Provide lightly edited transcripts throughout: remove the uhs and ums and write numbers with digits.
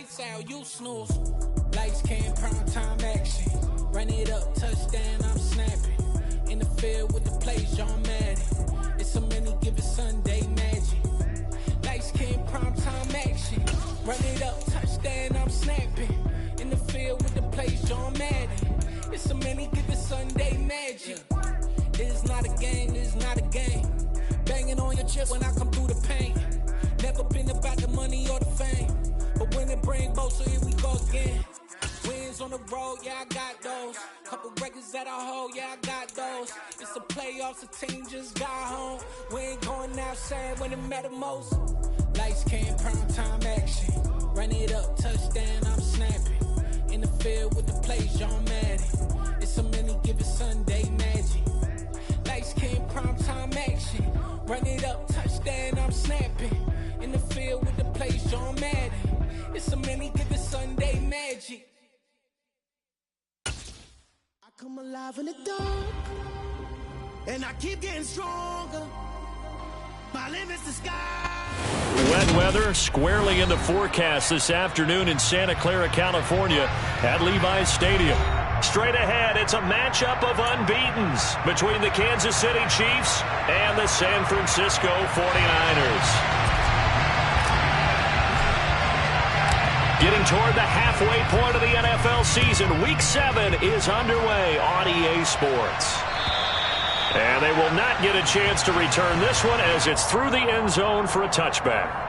lights out, you snooze. Lights came, prime time action. Run it up, touchdown, I'm snapping. In the field with the plays, John Madden. It's a many given Sunday magic. Lights came, prime time action. Run it up, touchdown, I'm snapping. In the field with the plays, John Madden. It's a many given Sunday magic. This is not a game, this is not a game. Banging on your chip when I come through the paint. Never been about the money or the fame. But when it bring both, so here we go again. Wins on the road, yeah, I got those. Couple records that I hold, yeah, I got those. It's the playoffs, the team just got home. We ain't going outside when it matter most. Lights came, prime time action. Run it up, touchdown, I'm snapping. In the field with the plays, John Madden. It's a many given Sunday magic. Lights came, prime time action. Run it up, touchdown, I'm snapping. In the field with the plays, John Madden. It's a many given Sunday magic. I come alive in the dark, and I keep getting stronger. My limit's the sky. Wet weather squarely in the forecast this afternoon in Santa Clara, California at Levi's Stadium. Straight ahead, it's a matchup of unbeatens between the Kansas City Chiefs and the San Francisco 49ers. Getting toward the halfway point of the NFL season, Week 7 is underway on EA Sports. And they will not get a chance to return this one as it's through the end zone for a touchback.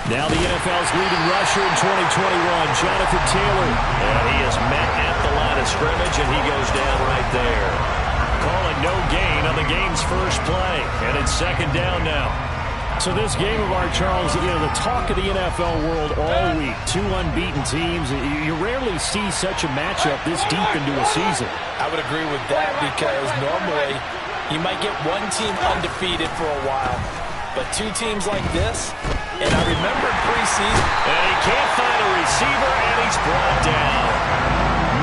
Now the NFL's leading rusher in 2021, Jonathan Taylor. And he is met at the line of scrimmage, and he goes down right there. Calling no gain on the game's first play, and it's second down now. So this game of ours, Charles, you know, the talk of the NFL world all week. Two unbeaten teams. You rarely see such a matchup this deep into a season. I would agree with that because normally you might get one team undefeated for a while, but two teams like this. And I remember preseason. And he can't find a receiver, and he's brought down.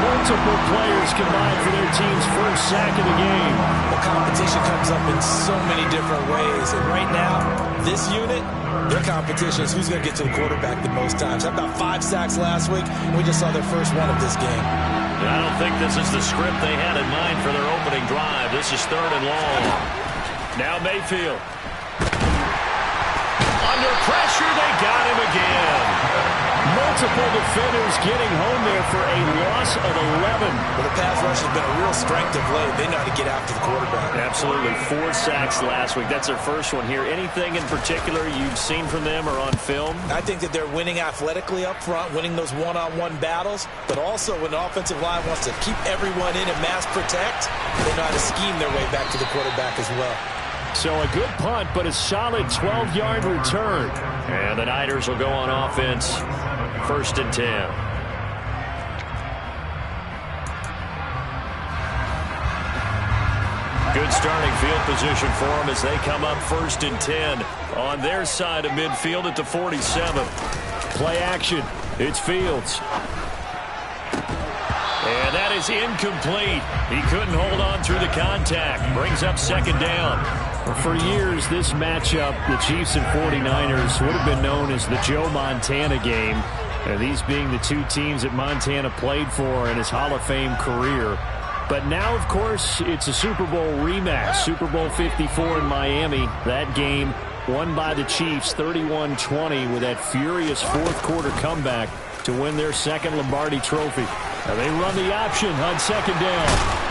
Multiple players combined for their team's first sack of the game. The competition comes up in so many different ways. And right now, this unit, their competition is who's going to get to the quarterback the most times. How about 5 sacks last week? We just saw their first one of this game. I don't think this is the script they had in mind for their opening drive. This is 3rd and long. Now Mayfield. Under pressure, they got him again. Multiple defenders getting home there for a loss of 11. Well, the pass rush has been a real strength of late. They know how to get after the quarterback. Absolutely. 4 sacks last week. That's their first one here. Anything in particular you've seen from them or on film? I think that they're winning athletically up front, winning those one-on-one battles, but also when the offensive line wants to keep everyone in and mass protect, they know how to scheme their way back to the quarterback as well. So a good punt, but a solid 12-yard return. And the Niners will go on offense. 1st and 10. Good starting field position for them as they come up 1st and 10 on their side of midfield at the 47. Play action. It's Fields. And that is incomplete. He couldn't hold on through the contact. Brings up 2nd down. For years, this matchup, the Chiefs and 49ers, would have been known as the Joe Montana game. These being the two teams that Montana played for in his Hall of Fame career. But now, of course, it's a Super Bowl rematch. Super Bowl 54 in Miami. That game won by the Chiefs 31-20 with that furious 4th quarter comeback to win their 2nd Lombardi trophy. Now they run the option on 2nd down.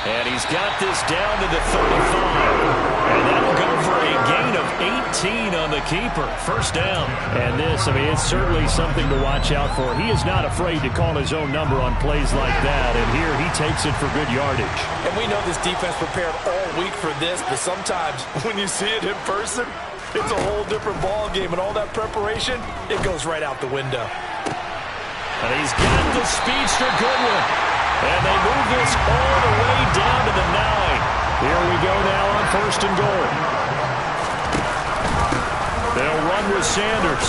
And he's got this down to the 35. And that'll go for a gain of 18 on the keeper. 1st down. And this, I mean, it's certainly something to watch out for. He is not afraid to call his own number on plays like that. And here he takes it for good yardage. And we know this defense prepared all week for this, but sometimes when you see it in person, it's a whole different ball game. And all that preparation, it goes right out the window. And he's got the speedster Goodwin. And they move this all the way down to the 9. Here we go now on first and goal. They'll run with Sanders.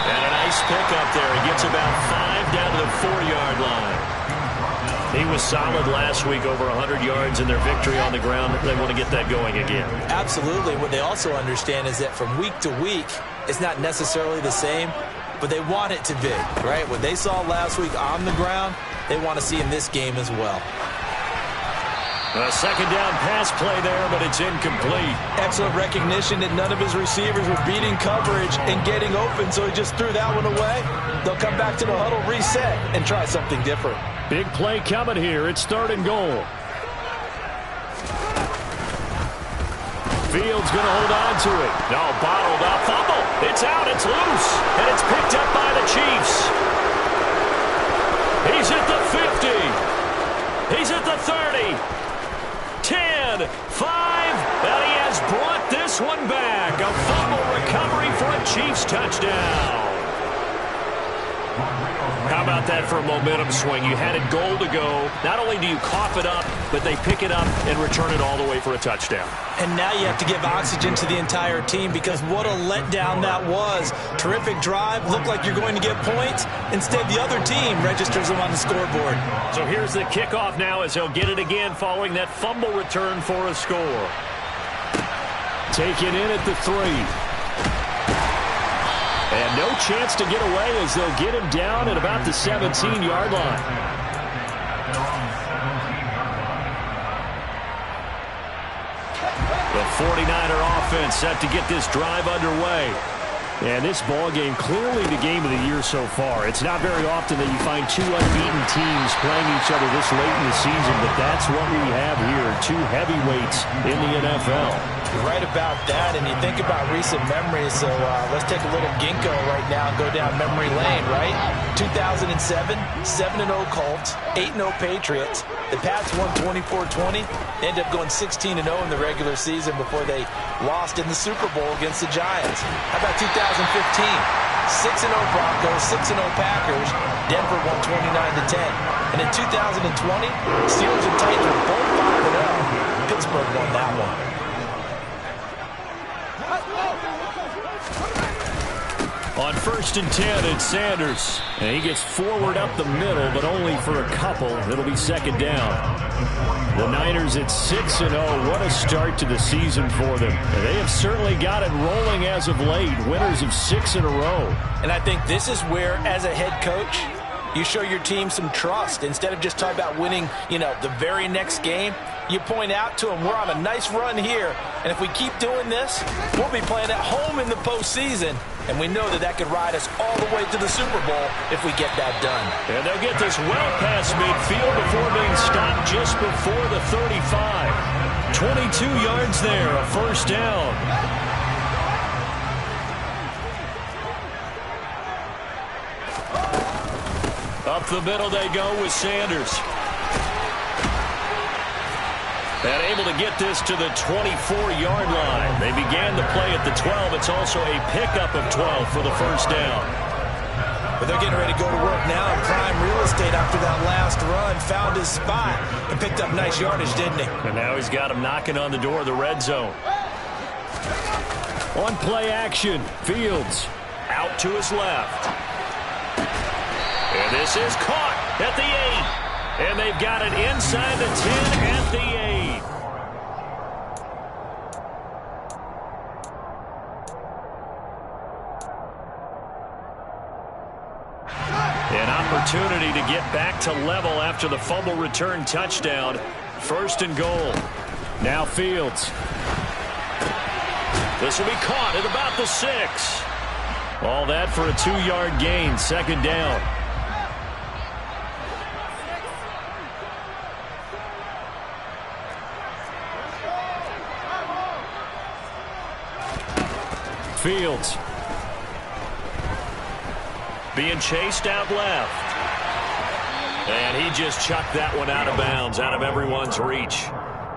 And a nice pickup there. He gets about 5 down to the 4-yard line. He was solid last week, over 100 yards in their victory on the ground. They want to get that going again. Absolutely. What they also understand is that from week to week, it's not necessarily the same, but they want it to be, right? What they saw last week on the ground, they want to see in this game as well. A second down pass play there, but it's incomplete. Excellent recognition that none of his receivers were beating coverage and getting open, so he just threw that one away. They'll come back to the huddle, reset, and try something different. Big play coming here. It's 3rd and goal. Fields going to hold on to it. No, bottled up. Fumble. It's out. It's loose. And it's picked up by the Chiefs. He's at the 50. He's at the 30. 10, 5, and he has brought this one back. A fumble recovery for a Chiefs touchdown. How about that for a momentum swing? You had it goal to go. Not only do you cough it up, but they pick it up and return it all the way for a touchdown. And now you have to give oxygen to the entire team, because what a letdown that was. Terrific drive. Looked like you're going to get points. Instead, the other team registers them on the scoreboard. So here's the kickoff now, as he'll get it again following that fumble return for a score. Taken in at the 3. And no chance to get away, as they'll get him down at about the 17-yard line. The 49er offense set to get this drive underway. And this ball game, clearly the game of the year so far. It's not very often that you find 2 unbeaten teams playing each other this late in the season, but that's what we have here. 2 heavyweights in the NFL. You're right about that, and you think about recent memories, so let's take a little ginkgo right now and go down memory lane, right? 2007, 7-0 Colts, 8-0 Patriots. The Pats won 24-20. They ended up going 16-0 in the regular season before they lost in the Super Bowl against the Giants. How about 2015? 6-0 Broncos, 6-0 Packers. Denver won 29-10. And in 2020, Steelers and Titans were both 5-0. Pittsburgh won that one. On 1st and 10, it's Sanders. And he gets forward up the middle, but only for a couple. It'll be 2nd down. The Niners at 6-0. What a start to the season for them. And they have certainly got it rolling as of late. Winners of 6 in a row. And I think this is where, as a head coach, you show your team some trust. Instead of just talking about winning, the very next game, you point out to them, we're on a nice run here. And if we keep doing this, we'll be playing at home in the postseason. And we know that could ride us all the way to the Super Bowl if we get that done. And they'll get this well past midfield before being stopped just before the 35. 22 yards there, a 1st down. Up the middle they go with Sanders. And able to get this to the 24-yard line. They began the play at the 12. It's also a pickup of 12 for the 1st down. But they're getting ready to go to work now in prime real estate after that last run. Found his spot and picked up nice yardage, didn't he? And now he's got him knocking on the door of the red zone. On play action, Fields out to his left. And this is caught at the 8. And they've got it inside the 10 at the 8. An opportunity to get back to level after the fumble return touchdown. 1st and goal. Now Fields. This will be caught at about the 6. All that for a 2-yard gain. 2nd down. Fields being chased out left. And he just chucked that one out of bounds, out of everyone's reach.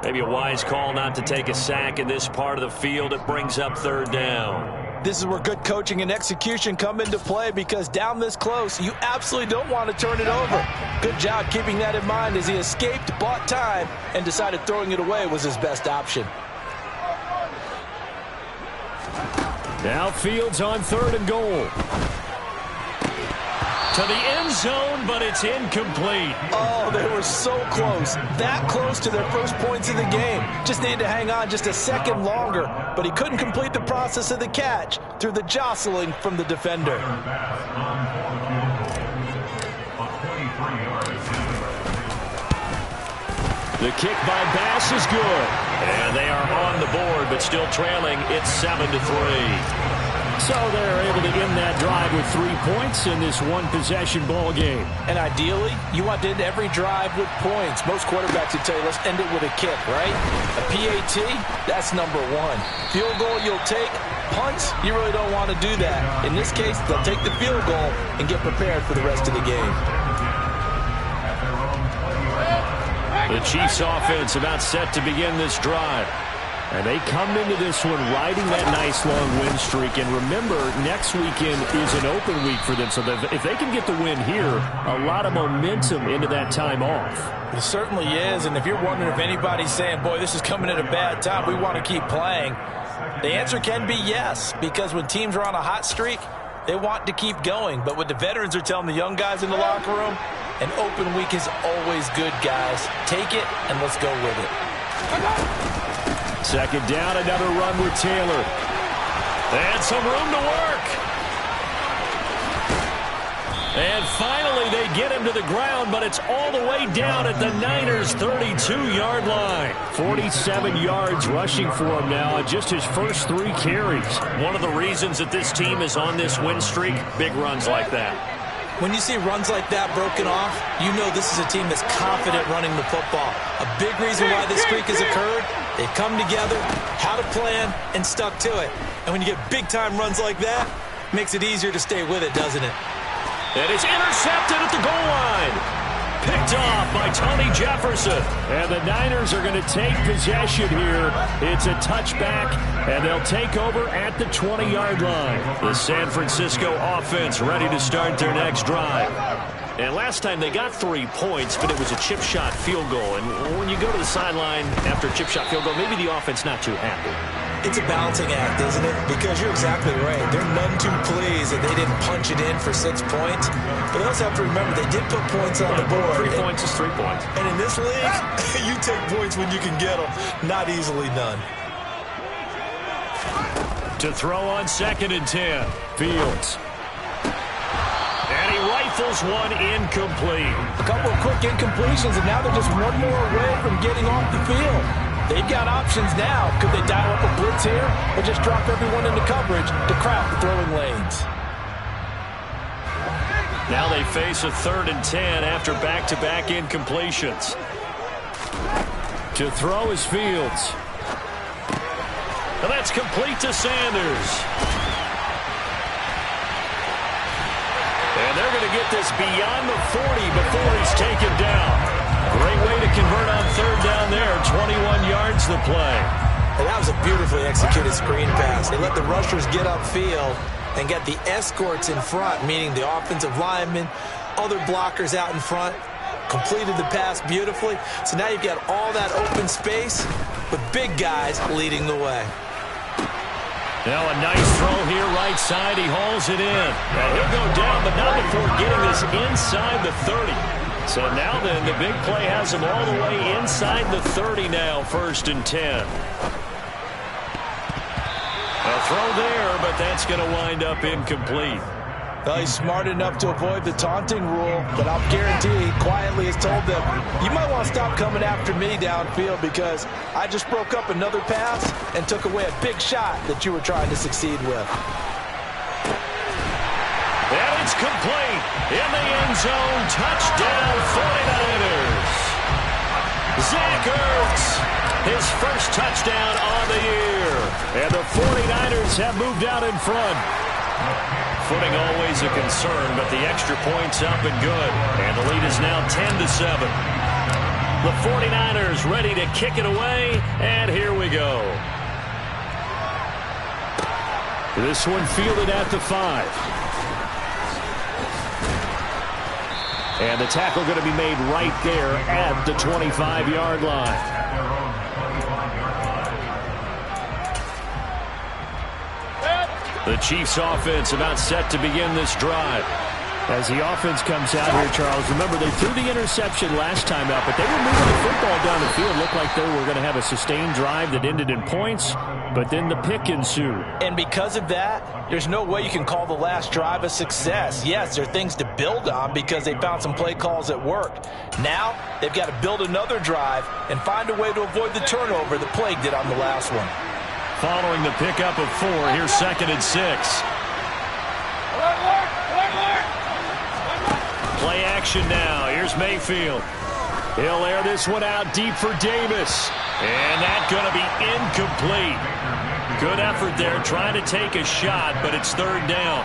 Maybe a wise call not to take a sack in this part of the field. It brings up 3rd down. This is where good coaching and execution come into play, because down this close, you absolutely don't want to turn it over. Good job keeping that in mind as he escaped, bought time, and decided throwing it away was his best option. Now Fields on 3rd and goal. To the end zone, but it's incomplete. Oh, they were so close. That close to their first points of the game. Just needed to hang on just a second longer, but he couldn't complete the process of the catch through the jostling from the defender. The kick by Bass is good. And they are on the board, but still trailing. It's 7-3. So they're able to end that drive with 3 points in this one-possession ball game. And ideally, you want to end every drive with points. Most quarterbacks would tell you, let's end it with a kick, right? A PAT, that's number 1. Field goal, you'll take. Punts, you really don't want to do that. In this case, they'll take the field goal and get prepared for the rest of the game. The Chiefs offense about set to begin this drive. And they come into this one riding that nice long win streak. And remember, next weekend is an open week for them. So if they can get the win here, a lot of momentum into that time off. It certainly is. And if you're wondering if anybody's saying, boy, this is coming at a bad time, we want to keep playing, the answer can be yes. Because when teams are on a hot streak, they want to keep going. But what the veterans are telling the young guys in the locker room, an open week is always good, guys. Take it, and let's go with it. Second down, another run with Taylor. And some room to work. And finally, they get him to the ground, but it's all the way down at the Niners' 32-yard line. 47 yards rushing for him now on just his first 3 carries. One of the reasons that this team is on this win streak, big runs like that. When you see runs like that broken off, you know this is a team that's confident running the football. A big reason why this streak has occurred, they've come together, had a plan, and stuck to it. And when you get big-time runs like that, it makes it easier to stay with it, doesn't it? And it's intercepted at the goal line. Picked off by Tony Jefferson. And the Niners are going to take possession here. It's a touchback, and they'll take over at the 20-yard line. The San Francisco offense ready to start their next drive. And last time they got 3 points, but it was a chip shot field goal. And when you go to the sideline after a chip shot field goal, maybe the offense not too happy. It's a balancing act, isn't it? Because you're exactly right. They're none too pleased that they didn't punch it in for 6 points. But they also have to remember they did put points on the board. 3 points is 3 points. And in this league, you take points when you can get them. Not easily done. To throw on 2nd and 10. Fields. And he rifles one incomplete. A couple of quick incompletions, and now they're just one more away from getting off the field. They've got options now. Could they dial up a blitz here or just drop everyone into coverage to crowd the throwing lanes? Now they face a 3rd and 10 after back-to-back incompletions. To throw is Fields. And that's complete to Sanders. And they're going to get this beyond the 40 before he's taken down. Great way to convert on 3rd down there. 21 yards the play. And that was a beautifully executed screen pass. They let the rushers get upfield and get the escorts in front, meaning the offensive linemen, other blockers out in front. Completed the pass beautifully. So now you've got all that open space with big guys leading the way. Now a nice throw here right side. He hauls it in. And he'll go down, but not before getting this inside the 30. So now then, the big play has him all the way inside the 30 now, 1st and 10. A throw there, but that's going to wind up incomplete. Well, he's smart enough to avoid the taunting rule, but I'll guarantee he quietly has told them, you might want to stop coming after me downfield because I just broke up another pass and took away a big shot that you were trying to succeed with. And it's complete. In the end zone, touchdown 49ers. Zach Ertz, his first touchdown on the year. And the 49ers have moved out in front. Footing always a concern, but the extra point's up and good. And the lead is now 10-7. The 49ers ready to kick it away, and here we go. This one fielded at the 5. And the tackle going to be made right there at the 25-yard line. The Chiefs offense about set to begin this drive. As the offense comes out here, Charles, remember they threw the interception last time out, but they were moving the football down the field. Looked like they were going to have a sustained drive that ended in points, but then the pick ensued. And because of that, there's no way you can call the last drive a success. Yes, there are things to build on because they found some play calls that worked. Now, they've got to build another drive and find a way to avoid the turnover that plagued it on the last one. Following the pickup of 4, here's 2nd and 6. Play action now. Here's Mayfield. He'll air this one out deep for Davis. And that's going to be incomplete. Good effort there trying to take a shot, but it's 3rd down.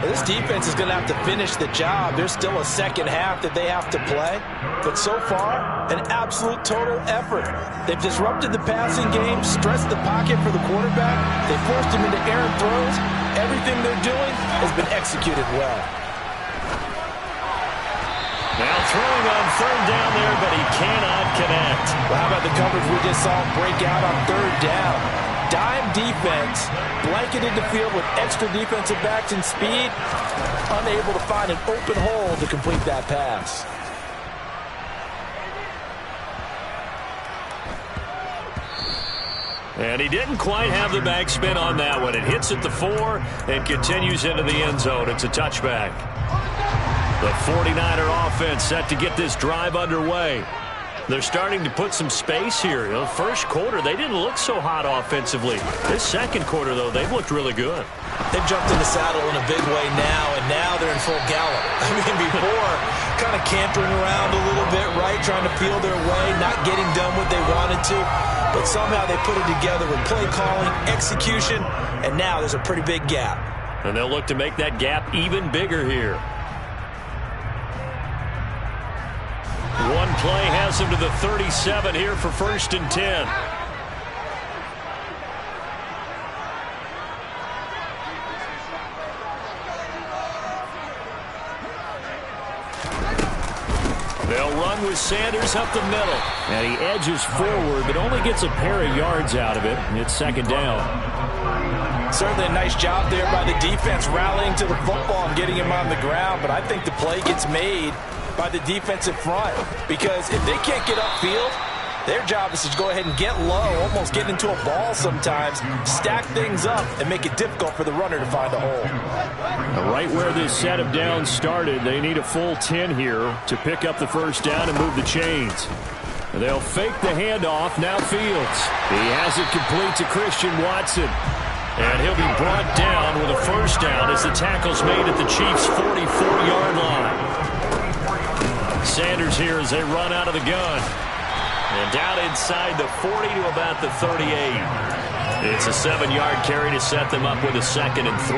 This defense is going to have to finish the job. There's still a second half that they have to play. But so far, an absolute total effort. They've disrupted the passing game, stressed the pocket for the quarterback. They forced him into errant throws. Everything they're doing has been executed well. Now throwing on 3rd down there, but he cannot connect. Well, how about the coverage we just saw break out on 3rd down? Dime defense, blanketed the field with extra defensive backs and speed, unable to find an open hole to complete that pass. And he didn't quite have the backspin on that one. It hits at the 4 and continues into the end zone. It's a touchback. The 49er offense set to get this drive underway. They're starting to put some space here. The first quarter, they didn't look so hot offensively. This second quarter, though, they've looked really good. They've jumped in the saddle in a big way now, and now they're in full gallop. I mean, before, kind of cantering around a little bit, right, trying to feel their way, not getting done what they wanted to. But somehow they put it together with play calling, execution, and now there's a pretty big gap. And they'll look to make that gap even bigger here. One play has him to the 37 here for 1st and 10. They'll run with Sanders up the middle. And he edges forward, but only gets a pair of yards out of it. It's 2nd down. Certainly a nice job there by the defense rallying to the football and getting him on the ground, but I think the play gets made by the defensive front, because if they can't get upfield, their job is to go ahead and get low, almost get into a ball sometimes, stack things up, and make it difficult for the runner to find a hole. Right where this set of downs started, they need a full 10 here to pick up the 1st down and move the chains. They'll fake the handoff. Now Fields. He has it complete to Christian Watson. And he'll be brought down with a 1st down as the tackle's made at the Chiefs' 44-yard line. Sanders here as they run out of the gun. And down inside the 40 to about the 38. It's a 7-yard carry to set them up with a 2nd and 3.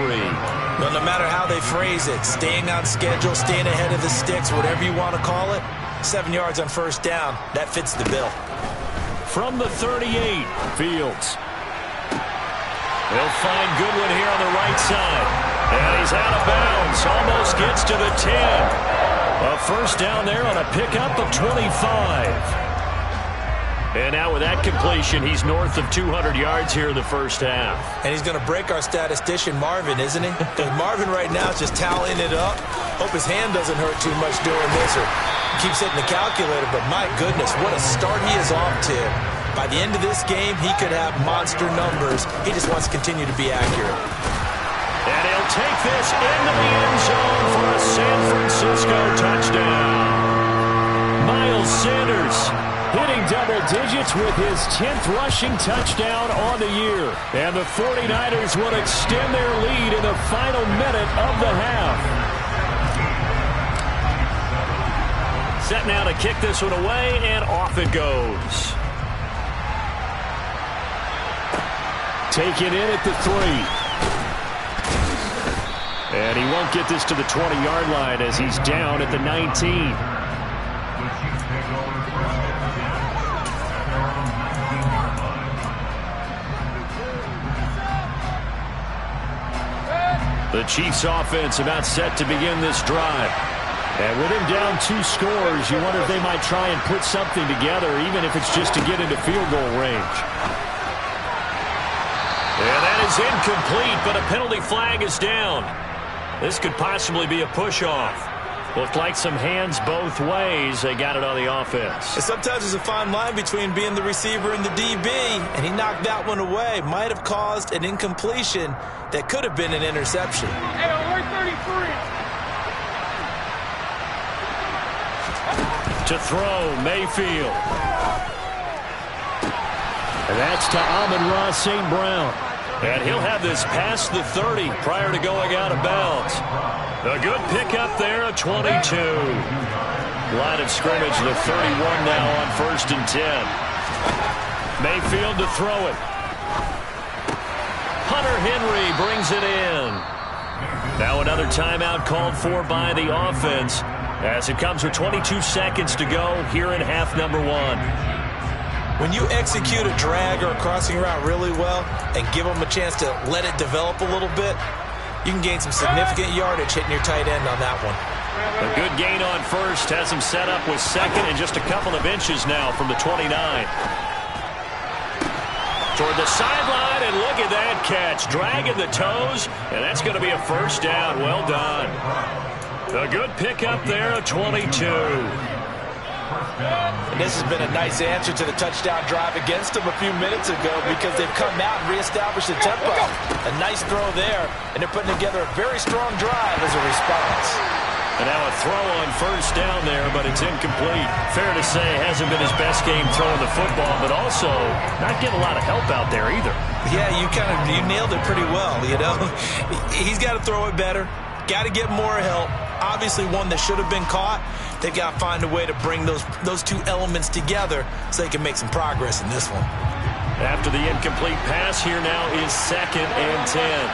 Well, no matter how they phrase it, staying on schedule, staying ahead of the sticks, whatever you want to call it, 7 yards on 1st down, that fits the bill. From the 38, Fields. They'll find Goodwin here on the right side. And he's out of bounds. Almost gets to the 10. A 1st down there on a pickup of 25. And now with that completion, he's north of 200 yards here in the 1st half. And he's going to break our statistician Marvin, isn't he? Because Marvin right now is just tallying it up. Hope his hand doesn't hurt too much during this, or keeps hitting the calculator. But my goodness, what a start he is off to. By the end of this game, he could have monster numbers. He just wants to continue to be accurate. And he'll take this into the end zone for a San Francisco touchdown. Miles Sanders hitting double digits with his 10th rushing touchdown on the year. And the 49ers will extend their lead in the final minute of the half. Set now to kick this one away, and off it goes. Taken in at the 3. And he won't get this to the 20-yard line as he's down at the 19. The Chiefs offense about set to begin this drive. And with him down 2 scores, you wonder if they might try and put something together, even if it's just to get into field goal range. And that is incomplete, but a penalty flag is down. This could possibly be a push-off. Looked like some hands both ways. They got it on the offense. And sometimes there's a fine line between being the receiver and the DB, and he knocked that one away. Might have caused an incompletion that could have been an interception. Hey, alert 33. To throw, Mayfield. And that's to Amon-Ra St. Brown. And he'll have this past the 30 prior to going out of bounds. A good pickup there, a 22. Line of scrimmage, the 31 now on 1st and 10. Mayfield to throw it. Hunter Henry brings it in. Now another timeout called for by the offense as it comes with 22 seconds to go here in half number 1. When you execute a drag or a crossing route really well and give them a chance to let it develop a little bit, you can gain some significant yardage hitting your tight end on that one. A good gain on 1st has him set up with 2nd and just a couple of inches now from the 29. Toward the sideline, and look at that catch. Dragging the toes, and that's going to be a 1st down. Well done. A good pickup there, a 22. And this has been a nice answer to the touchdown drive against them a few minutes ago because they've come out and reestablished the tempo. A nice throw there, and they're putting together a very strong drive as a response. And now a throw on 1st down there, but it's incomplete. Fair to say it hasn't been his best game throwing the football, but also not getting a lot of help out there either. Yeah, you nailed it pretty well, you know. He's got to throw it better. Got to get more help. Obviously one that should have been caught. They've got to find a way to bring those two elements together so they can make some progress in this one. After the incomplete pass, here now is 2nd and 10.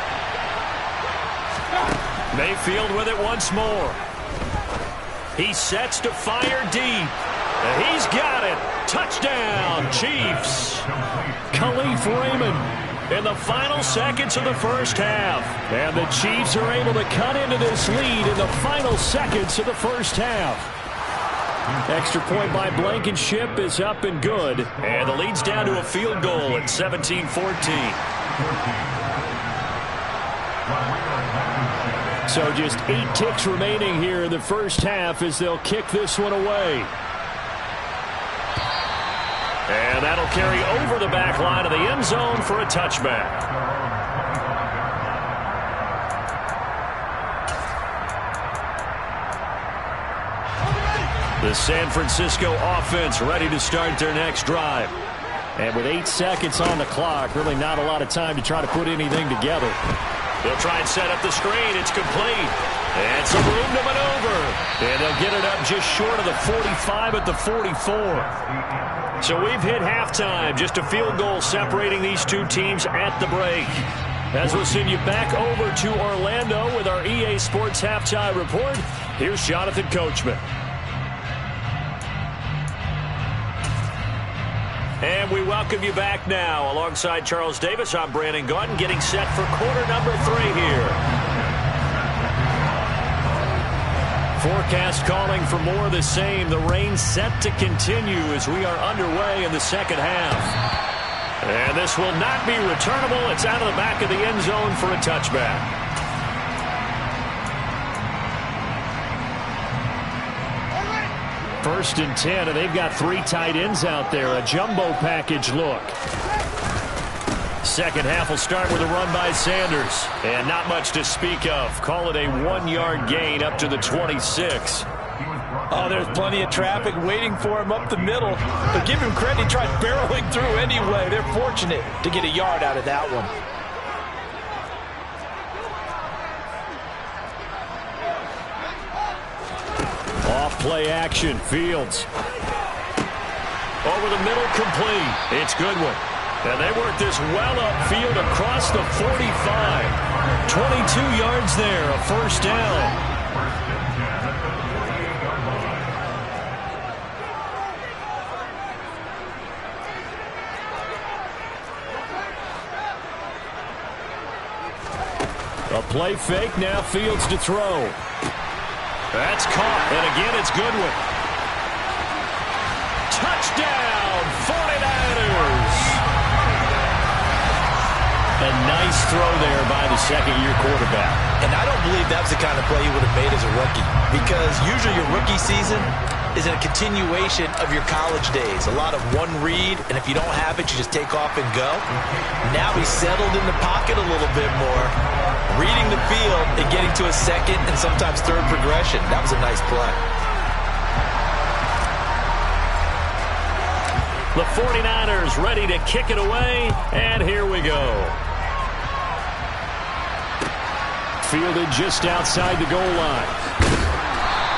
Mayfield with it once more. He sets to fire deep. And he's got it. Touchdown, Chiefs. Khalif Raymond in the final seconds of the 1st half. And the Chiefs are able to cut into this lead in the final seconds of the 1st half. Extra point by Blankenship is up and good. And the lead's down to a field goal at 17-14. So just 8 ticks remaining here in the 1st half as they'll kick this one away. And that'll carry over the back line of the end zone for a touchback. The San Francisco offense ready to start their next drive. And with 8 seconds on the clock, really not a lot of time to try to put anything together. They'll try and set up the screen. It's complete. And some room to maneuver. And they'll get it up just short of the 45 at the 44. So we've hit halftime. Just a field goal separating these two teams at the break. As we'll send you back over to Orlando with our EA Sports Halftime Report, here's Jonathan Coachman. And we welcome you back now. Alongside Charles Davis, I'm Brandon Gaudin, getting set for quarter number 3 here. Forecast calling for more of the same. The rain set to continue as we are underway in the 2nd half. And this will not be returnable. It's out of the back of the end zone for a touchback. First and 10, and they've got 3 tight ends out there. A jumbo package look. Second half will start with a run by Sanders. And not much to speak of. Call it a 1-yard gain up to the 26. Oh, there's plenty of traffic waiting for him up the middle. But give him credit, he tried barreling through anyway. They're fortunate to get a yard out of that one. Off-play action, Fields. Over the middle, complete. It's Goodwin. And they work this well upfield across the 45. 22 yards there, a 1st down. A play fake, now Fields to throw. That's caught, and again it's Goodwin. Touchdown, 49ers! And a nice throw there by the second-year quarterback. And I don't believe that was the kind of play he would have made as a rookie, because usually your rookie season is a continuation of your college days. A lot of one read, and if you don't have it, you just take off and go. Now he's settled in the pocket a little bit more, reading the field and getting to a second and sometimes third progression. That was a nice play. The 49ers ready to kick it away, and here we go. Fielded just outside the goal line.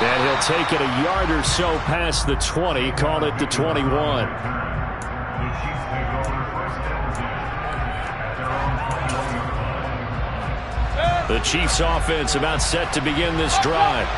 And he'll take it a yard or so past the 20, call it the 21. The Chiefs offense about set to begin this drive.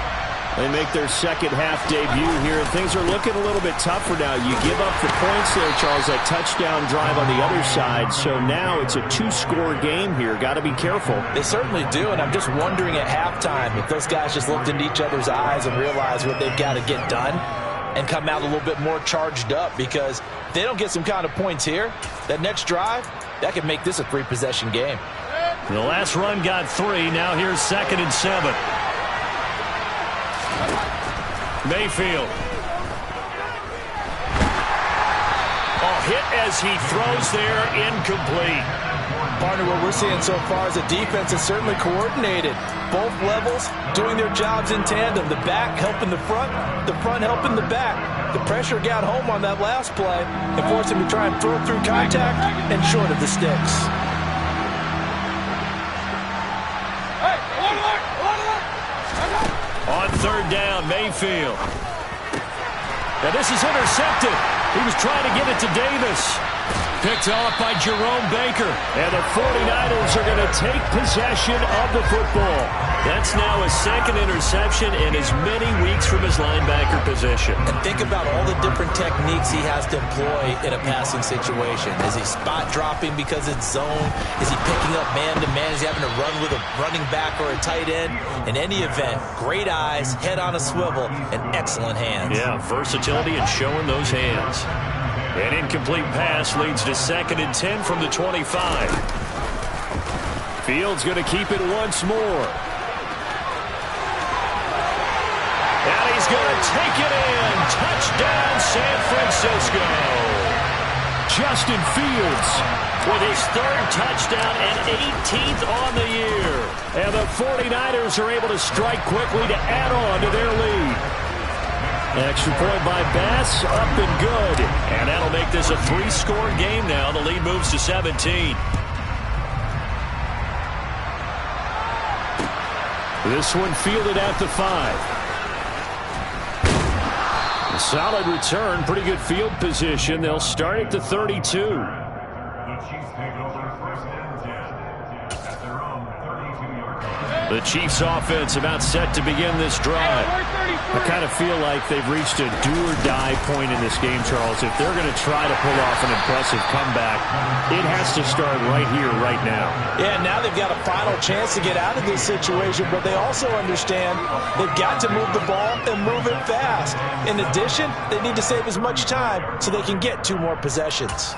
They make their second-half debut here, and things are looking a little bit tougher now. You give up the points there, Charles, that touchdown drive on the other side, so now it's a two-score game here. Got to be careful. They certainly do, and I'm just wondering at halftime if those guys just looked into each other's eyes and realized what they've got to get done and come out a little bit more charged up, because if they don't get some kind of points here, that next drive, that could make this a three-possession game. The last run got 3. Now here's 2nd and 7. Mayfield. Hit as he throws there, incomplete. Partner, what we're seeing so far is the defense is certainly coordinated. Both levels doing their jobs in tandem. The back helping the front helping the back. The pressure got home on that last play and forced him to try and throw through contact and short of the sticks. On 3rd down, Mayfield. Now this is intercepted. He was trying to get it to Davis. Picked off by Jerome Baker. And the 49ers are going to take possession of the football. That's now a 2nd interception in as many weeks from his linebacker position. And think about all the different techniques he has to employ in a passing situation. Is he spot dropping because it's zone? Is he picking up man-to-man? Is he having to run with a running back or a tight end? In any event, great eyes, head on a swivel, and excellent hands. Yeah, versatility and showing those hands. An incomplete pass leads to 2nd and 10 from the 25. Fields going to keep it once more. And he's going to take it in. Touchdown, San Francisco. Justin Fields with his 3rd touchdown and 18th on the year. And the 49ers are able to strike quickly to add on to their lead. Extra point by Bass, up and good. And that'll make this a 3-score game now. The lead moves to 17. This one fielded at the 5. A solid return, pretty good field position. They'll start at the 32. The Chiefs offense about set to begin this drive. I kind of feel like they've reached a do-or-die point in this game, Charles. If they're going to try to pull off an impressive comeback, it has to start right here, right now. Yeah, now they've got a final chance to get out of this situation, but they also understand they've got to move the ball and move it fast. In addition, they need to save as much time so they can get 2 more possessions.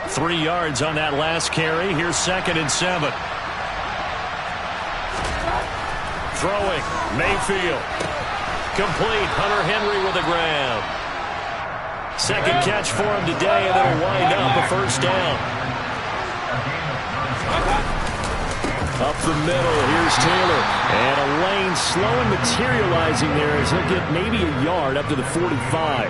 3 yards on that last carry. Here's 2nd and 7. Throwing, Mayfield. Complete, Hunter Henry with a grab. 2nd catch for him today, and it'll wind up a 1st down. Up the middle, here's Taylor. And a lane slow and materializing there as he'll get maybe a yard up to the 45.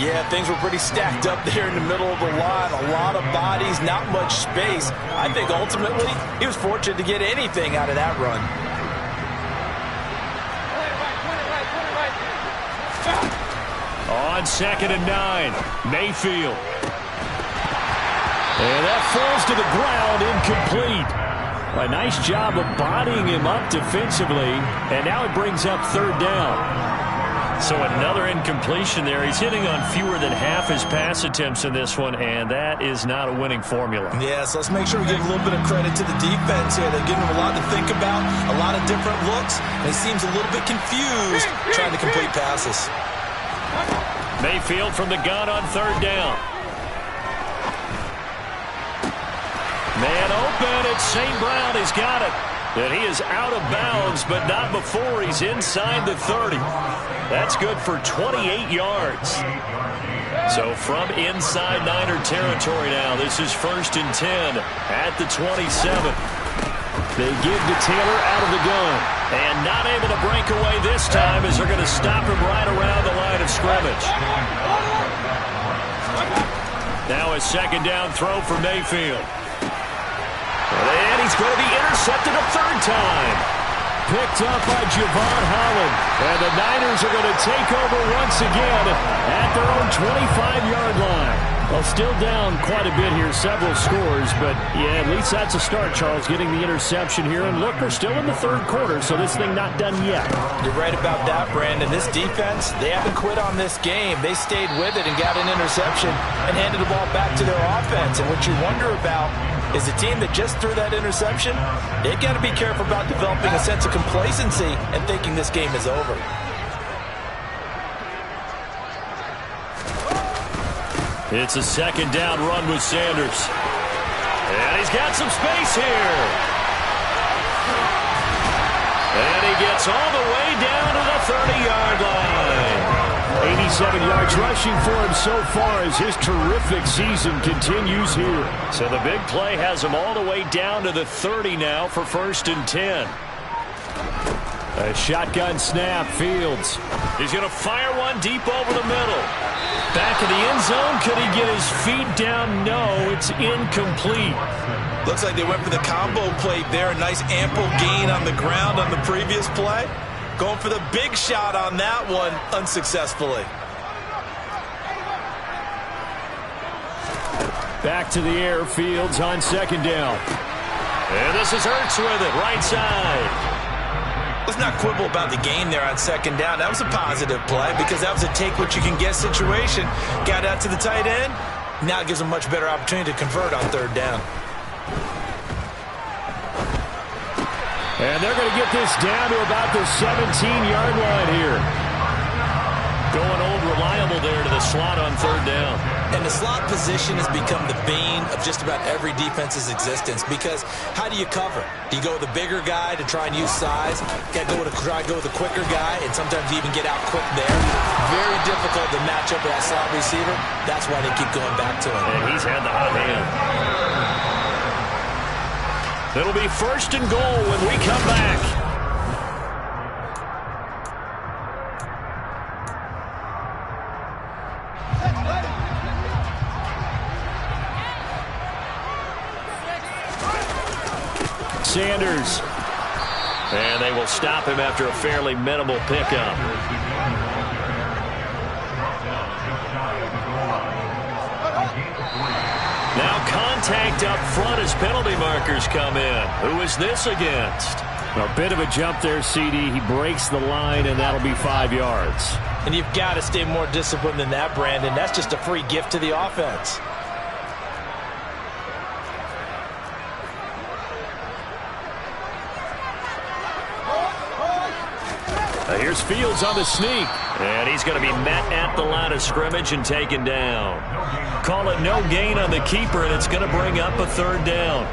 Yeah, things were pretty stacked up there in the middle of the line. A lot of bodies, not much space. I think ultimately he was fortunate to get anything out of that run. On 2nd and 9, Mayfield. And that falls to the ground, incomplete. A nice job of bodying him up defensively, and now it brings up 3rd down. So another incompletion there. He's hitting on fewer than half his pass attempts in this one, and that is not a winning formula. Yeah, so let's make sure we give a little bit of credit to the defense here. They're giving him a lot to think about, a lot of different looks, and he seems a little bit confused trying to complete passes. Mayfield from the gun on 3rd down. Man open, it's St. Brown. He's got it. And he is out of bounds, but not before he's inside the 30. That's good for 28 yards. So from inside Niner territory now, this is 1st and 10 at the 27. They give to Taylor out of the gun. And not able to break away this time as they're going to stop him right around the line of scrimmage. Now a 2nd down throw for Mayfield. And he's going to be intercepted a 3rd time. Picked up by Javon Holland. And the Niners are going to take over once again at their own 25-yard line. Well, still down quite a bit here, several scores, but yeah, at least that's a start, Charles, getting the interception here. And look, we're still in the 3rd quarter, so this thing not done yet. You're right about that, Brandon. This defense, they haven't quit on this game. They stayed with it and got an interception and handed the ball back to their offense. And what you wonder about is the team that just threw that interception, they've got to be careful about developing a sense of complacency and thinking this game is over. It's a 2nd down run with Sanders. And he's got some space here. And he gets all the way down to the 30-yard line. 87 yards rushing for him so far as his terrific season continues here. So the big play has him all the way down to the 30 now for 1st and 10. A shotgun snap, Fields. He's going to fire one deep over the middle. Back in the end zone. Could he get his feet down? No, it's incomplete. Looks like they went for the combo play there. A nice ample gain on the ground on the previous play. Going for the big shot on that one unsuccessfully. Back to the air, Fields on 2nd down. And this is Ertz with it, right side. Let's not quibble about the gain there on 2nd down. That was a positive play because that was a take-what-you-can-get situation. Got out to the tight end. Now it gives them a much better opportunity to convert on 3rd down. And they're going to get this down to about the 17-yard line here. Going old reliable there to the slot on 3rd down. And the slot position has become the bane of just about every defense's existence because how do you cover? Do you go with a bigger guy to try and use size? Got to try to go with a quicker guy, and sometimes you even get out quick there. Very difficult to match up with that slot receiver. That's why they keep going back to him. And he's had the hot hand. It'll be 1st and goal when we come back. Sanders. And they will stop him after a fairly minimal pickup. Now contact up front as penalty markers come in. Who is this against? A bit of a jump there, CD. He breaks the line, and that'll be 5 yards. And you've got to stay more disciplined than that, Brandon. That's just a free gift to the offense. Here's Fields on the sneak. And he's going to be met at the line of scrimmage and taken down. Call it no gain on the keeper, and it's going to bring up a 3rd down.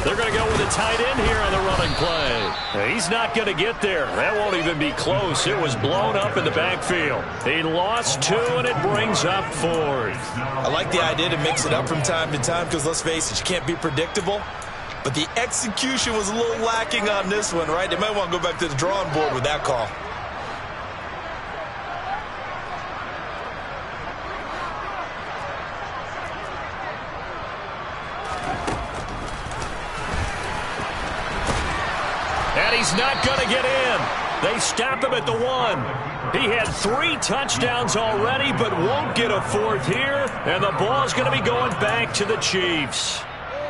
They're going to go with a tight end here on the running play. He's not going to get there. That won't even be close. It was blown up in the backfield. He lost 2, and it brings up 4th. I like the idea to mix it up from time to time because, let's face it, you can't be predictable. But the execution was a little lacking on this one, right? They might want to go back to the drawing board with that call. And he's not going to get in. They stop him at the 1. He had 3 touchdowns already, but won't get a 4th here. And the ball's going to be going back to the Chiefs.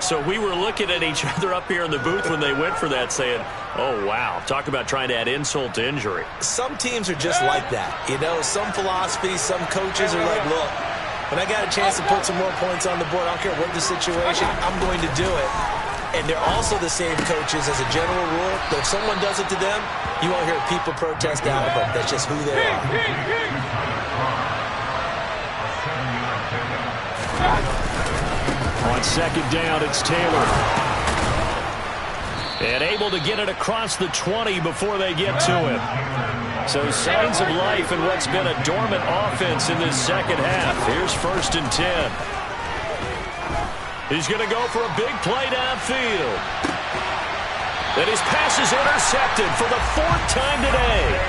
So we were looking at each other up here in the booth when they went for that saying, oh, wow, talk about trying to add insult to injury. Some teams are just like that. You know, some philosophies, some coaches are like, look, when I got a chance to put some more points on the board, I don't care what the situation, I'm going to do it. And they're also the same coaches as a general rule. That if someone does it to them, you won't hear people protest out of them. That's just who they are. On second down, it's Taylor. And able to get it across the 20 before they get to him. So signs of life in what's been a dormant offense in this second half. Here's 1st and 10. He's going to go for a big play downfield. And his pass is intercepted for the 4th time today.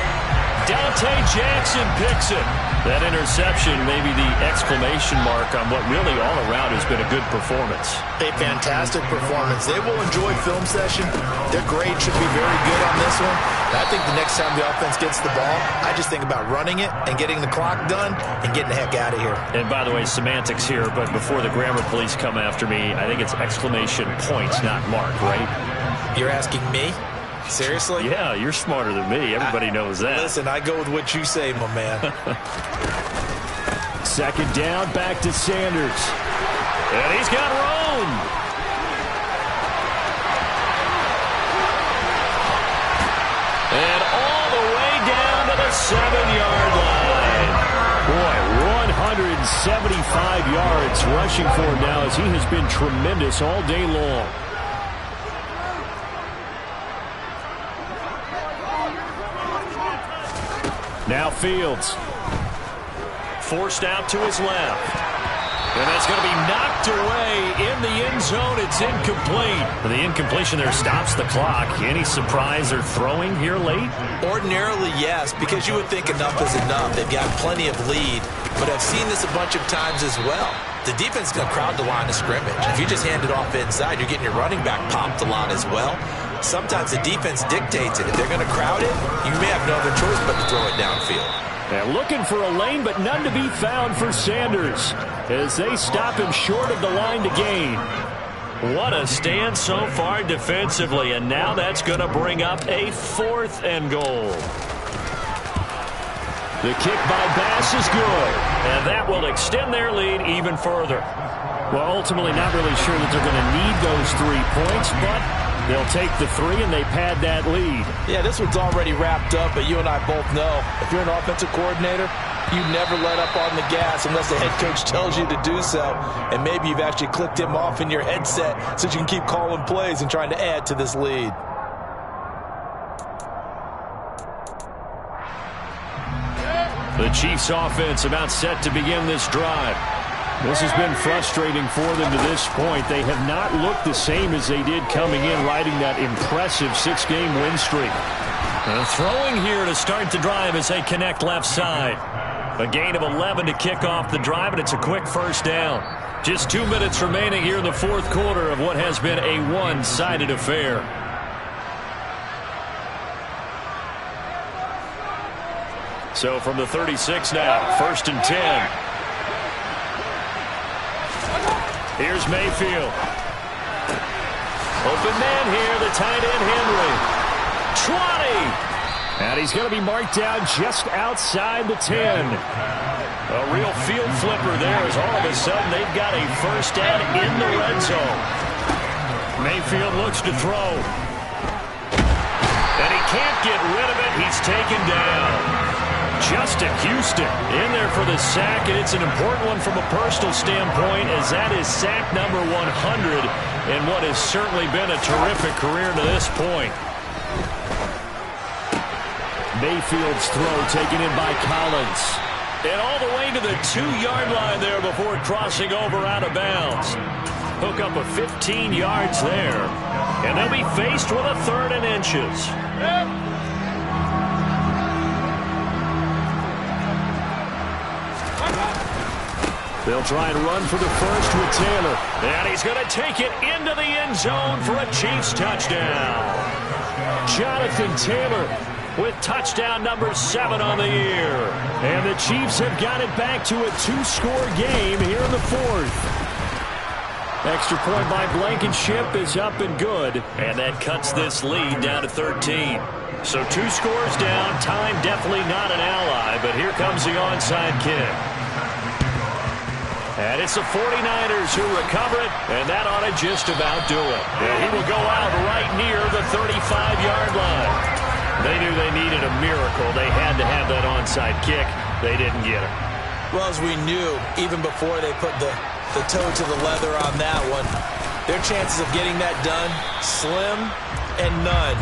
Dante Jackson picks it. That interception may be the exclamation mark on what really all around has been a good performance. A fantastic performance. They will enjoy film session. Their grade should be very good on this one. And I think the next time the offense gets the ball, I just think about running it and getting the clock done and getting the heck out of here. And by the way, semantics here, but before the grammar police come after me, I think it's exclamation points, not mark, right? You're asking me? Seriously? Yeah, you're smarter than me. Everybody knows that. Listen, I go with what you say, my man. Second down, back to Sanders. And he's got room. And all the way down to the 7-yard line. Boy, 175 yards rushing for him now as he has been tremendous all day long. Now Fields. Forced out to his left. And that's going to be knocked away in the end zone. It's incomplete. The incompletion there stops the clock. Any surprise they're throwing here late? Ordinarily, yes, because you would think enough is enough. They've got plenty of lead, but I've seen this a bunch of times as well. The defense is going to crowd the line of scrimmage. If you just hand it off inside, you're getting your running back popped a lot as well. Sometimes the defense dictates it. If they're going to crowd it, you may have no other choice but to throw it downfield. They're looking for a lane, but none to be found for Sanders as they stop him short of the line to gain. What a stand so far defensively, and now that's going to bring up a 4th and goal. The kick by Bass is good, and that will extend their lead even further. Well, ultimately not really sure that they're going to need those 3 points, but they'll take the 3 and they pad that lead. Yeah, this one's already wrapped up, but you and I both know if you're an offensive coordinator, you never let up on the gas unless the head coach tells you to do so. And maybe you've actually clicked him off in your headset so you can keep calling plays and trying to add to this lead. The Chiefs offense about set to begin this drive. This has been frustrating for them to this point. They have not looked the same as they did coming in, riding that impressive 6-game win streak. Throwing here to start the drive as they connect left side. A gain of 11 to kick off the drive, and it's a quick 1st down. Just 2 minutes remaining here in the 4th quarter of what has been a one-sided affair. So from the 36 now, 1st and 10. Here's Mayfield. Open man here, the tight end Henry. 20! And he's going to be marked down just outside the 10. A real field flipper there as all of a sudden they've got a 1st down in the red zone. Mayfield looks to throw. And he can't get rid of it. He's taken down. Justin Houston in there for the sack, and it's an important one from a personal standpoint as that is sack number 100 in what has certainly been a terrific career to this point. Mayfield's throw taken in by Collins. And all the way to the 2-yard line there before crossing over out of bounds. Hook up of 15 yards there. And they'll be faced with a 3rd and inches. They'll try and run for the 1st with Taylor. And he's going to take it into the end zone for a Chiefs touchdown. Jonathan Taylor with touchdown number 7 on the year. And the Chiefs have got it back to a 2-score game here in the 4th. Extra point by Blankenship is up and good. And that cuts this lead down to 13. So 2 scores down. Time definitely not an ally, but here comes the onside kick. And it's the 49ers who recover it, and that ought to just about do it. And he will go out right near the 35-yard line. They knew they needed a miracle. They had to have that onside kick. They didn't get it. Well, as we knew, even before they put the the toe to the leather on that one. Their chances of getting that done, slim and none.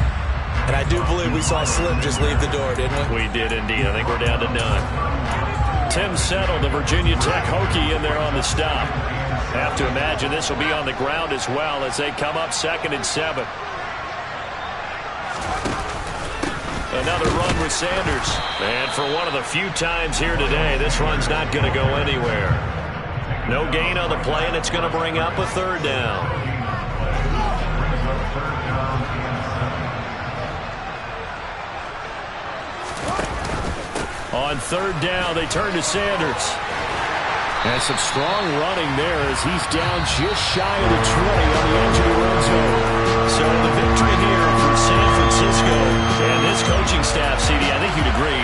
And I do believe we saw Slim just leave the door, didn't we? We did indeed. I think we're down to none. Tim Settle, the Virginia Tech Hokie, in there on the stop. Have to imagine this will be on the ground as well as they come up 2nd and 7. Another run with Sanders. And for one of the few times here today, this run's not going to go anywhere. No gain on the play, and it's going to bring up a 3rd down. On 3rd down, they turn to Sanders. And some strong running there as he's down just shy of the 20 on the edge of the red zone. So the victory here for San Francisco. And this coaching staff, CD, I think you'd agree,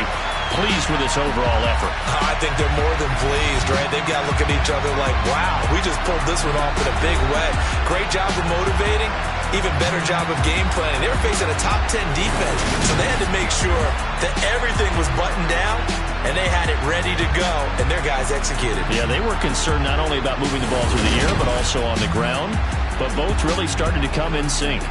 pleased with this overall effort. I think they're more than pleased, right? They've got to look at each other like, wow, we just pulled this one off in a big way. Great job of motivating. Even better job of game planning. They were facing a top 10 defense, so they had to make sure that everything was buttoned down, and they had it ready to go, and their guys executed. Yeah, they were concerned not only about moving the ball through the air, but also on the ground, but both really started to come in sync.